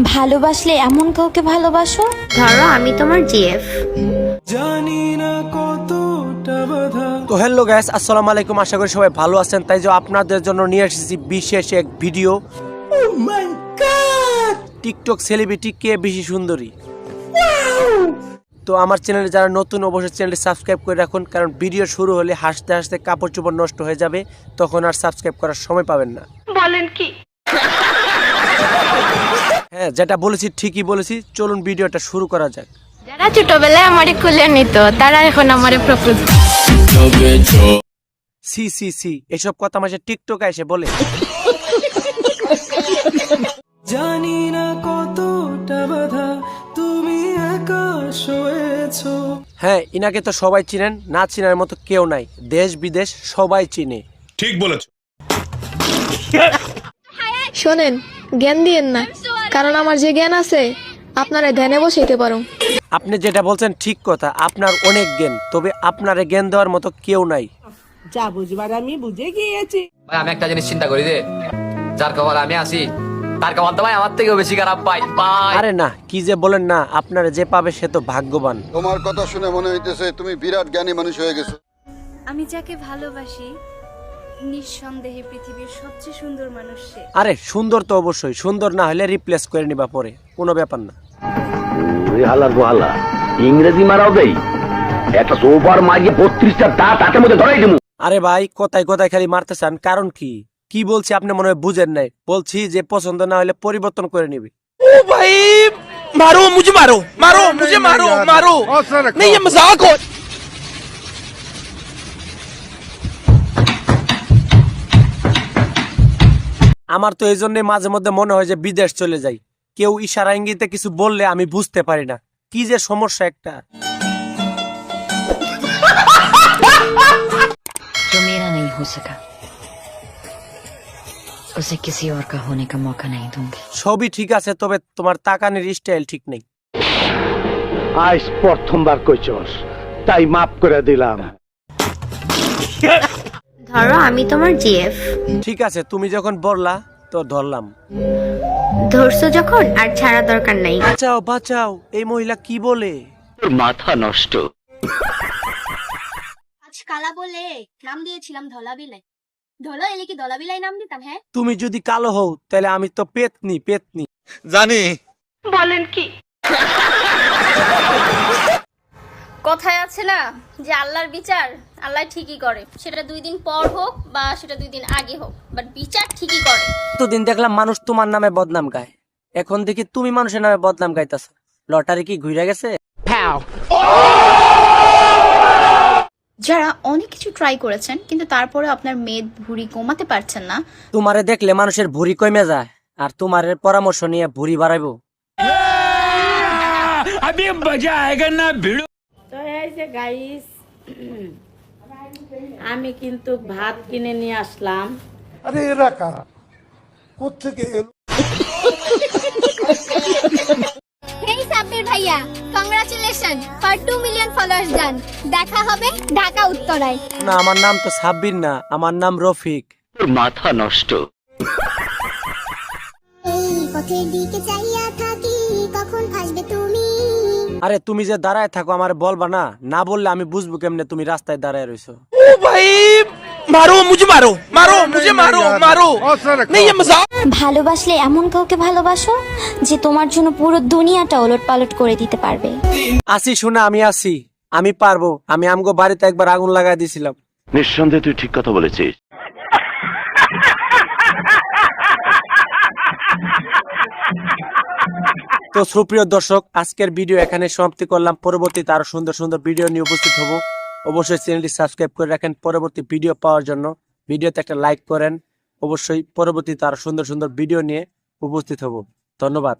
ভালোবাসলে এমন কাউকে ভালোবাসো, ধরো আমি তোমার জিএফ। তো হ্যালো গাইস, আসসালামু আলাইকুম। আশা করি সবাই ভালো আছেন। তাই যে আপনাদের জন্য নিয়ে এসেছি বিশেষ এক ভিডিও। টিকটক সেলিব্রিটি কে বেশি সুন্দরী। তো আমার চ্যানেলে যারা নতুন, অবশ্যই চ্যানেলটি সাবস্ক্রাইব করে রাখুন, কারণ ভিডিও শুরু হলে হাসতে হাসতে কাপড় চোপড় নষ্ট হয়ে যাবে, তখন আর সাবস্ক্রাইব করার সময় পাবেন না। বলেন কি? হ্যাঁ, যেটা বলেছি ঠিকই বলেছি। চলুন ভিডিওটা শুরু করা যাক। যারা ছোটবেলায় আমারে খুলে নিত তারা এখন আমারে প্রপোজ। সি সি সি, এসব কথা মাঝে টিকটকে এসে বলে। জানি না কতটা বাধা তুমি একা শুয়েছো। হ্যাঁ, ইনাকে তো সবাই চিনেন, না চিনার মতো কেউ নাই। দেশ বিদেশ সবাই চিনে। ঠিক বলেছো। শোনেন, জ্ঞান দিয়েন না, কারণ আমার যে জ্ঞান আছে আপনারা ধ্যানে বসাইতে পারো। আপনি যেটা বলছেন ঠিক কথা, আপনার অনেক জ্ঞান, তবে আপনারে জ্ঞান দেওয়ার মতো কেউ নাই। যা বুঝবার আমি বুঝে গিয়েছি। ভাই আমি একটা জিনিস চিন্তা করি যে যার কপালে আমি আছি তার কপাল তো ভাই আমার থেকেও বেশি খারাপ পাই ভাই। আরে না, কি যে বলেন না, আপনারা যে পাবে সে তো ভাগ্যবান। তোমার কথা শুনে মনে হইতেছে তুমি বিরাট জ্ঞানী মানুষ হয়ে গেছো। আমি যাকে ভালোবাসি নিঃসন্দেহে পৃথিবীর সবচেয়ে সুন্দর মানুষ সে। আরে সুন্দর তো অবশ্যই, সুন্দর না হলে রিপ্লেস করে নিবা পরে, কোনো ব্যাপার না। ইংরেজি মারাও দেই একটা সোফার মাঝে 32টা দাঁত হাতের মধ্যে ধরাই দেবো। আরে ভাই, কথায় কথায় খালি মারতে চান, কারণ কি? কি বলছি আপনি মনে হয় বুঝেন নাই। বলছি যে পছন্দ না হলে পরিবর্তন করে নিবি। ओ भाई मारो मुझे, मारो मारो मुझे, मारो मारो नहीं, ये मजाक हो। আমার তো এই জন্য মাঝে মধ্যে মনে হয় যে বিদেশ চলে যাই। কেউ ইশারা ইঙ্গিতে কিছু বললে আমি বুঝতে পারি না, কি যে সমস্যা একটা। जो मेरा नहीं हो सका उसे किसी और का होने का मौका नहीं दूंगी। সবই ঠিক আছে, তবে তোমার তাকানির স্টাইল ঠিক নেই। আজ প্রথমবার কইছস, তাই মাফ করে দিলাম। ধরো আমি তোমার জিএফ। ঠিক আছে, তুমি যখন বললা তো ধরলাম। ধরছো যখন আর ছাড়া দরকার নাই। বাঁচাও বাঁচাও, এই মহিলা কি বলে? মাথা নষ্ট। আজ কালা বলে নাম দিয়েছিলাম ধলাবিলাই। ধলা এলে কি ধলাবিলাই নাম দিতাম? হ্যাঁ, তুমি যদি কালো হও তাহলে আমি তো পেতনি পেতনি। জানি বলেন কি? কথায় আছে না যে আল্লাহর বিচার আল্লাহ ঠিকই করে, সেটা 2 দিন পর হোক বা সেটা 2 দিন আগে হোক, বাট বিচার ঠিকই করে। এতদিন দেখলাম মানুষ তোমার নামে বদনাম গায়, এখন দেখি তুমি মানুষের নামে বদনাম গাইতেছ। লটারি কি ঘুরে গেছে? যারা অনেক কিছু ট্রাই করেছেন কিন্তু তারপরে আপনার মেদ ভুঁড়ি কমাতে পারছেন না, তোমারে দেখলে মানুষের ভুঁড়ি কমে যায়, আর তোমার পরামর্শ নিয়ে ভুঁড়ি বাড়াইবো। अभी मजा आएगा ना भिड़ो। তো এই যে গাইস, আমি কিন্তু ভাত কিনে নিয়ে আসলাম। আরে এরা কারা, কোত্থেকে এলো? হেই সাব্বির ভাইয়া, কংগ্রাচুলেশন ফর 2 মিলিয়ন ফলোয়ার্স ডান। দেখা হবে ঢাকা উত্তরায়। না, আমার নাম তো সাব্বির না, আমার নাম রফিক। মাথা নষ্ট। এই পথের দিকে চাইয়া থাকি, কখন আসবে তুমি? আরে তুমি যে দাঁড়ায় থাকো আমার বলবা না, না বললে আমি বুঝবো কেমনে তুমি রাস্তায় দাঁড়ায় রইছো। ओ भाई मारो मुझे, मारो मारो मुझे, मारो मारो नहीं, ये मजाक। ভালোবাসলে এমন কাউকে ভালোবাসো যে তোমার জন্য পুরো দুনিয়াটা ওলটপালট করে দিতে পারবে। আসি শোনা, আমি আসি, আমি পারবো। আমি আমগো বাড়িতে একবার আগুন লাগাই দিয়েছিলাম। নিঃসন্দেহে তুই ঠিক কথা বলেছিস। তো সুপ্রিয় দর্শক, আজকের ভিডিও এখানে সমাপ্তি করলাম। পরবর্তীতে আরো সুন্দর সুন্দর ভিডিও নিয়ে উপস্থিত হব। অবশ্যই চ্যানেলটি সাবস্ক্রাইব করে রাখেন পরবর্তী ভিডিও পাওয়ার জন্য। ভিডিওতে একটা লাইক করেন। অবশ্যই পরবর্তীতে আরো সুন্দর সুন্দর ভিডিও নিয়ে উপস্থিত হব। ধন্যবাদ।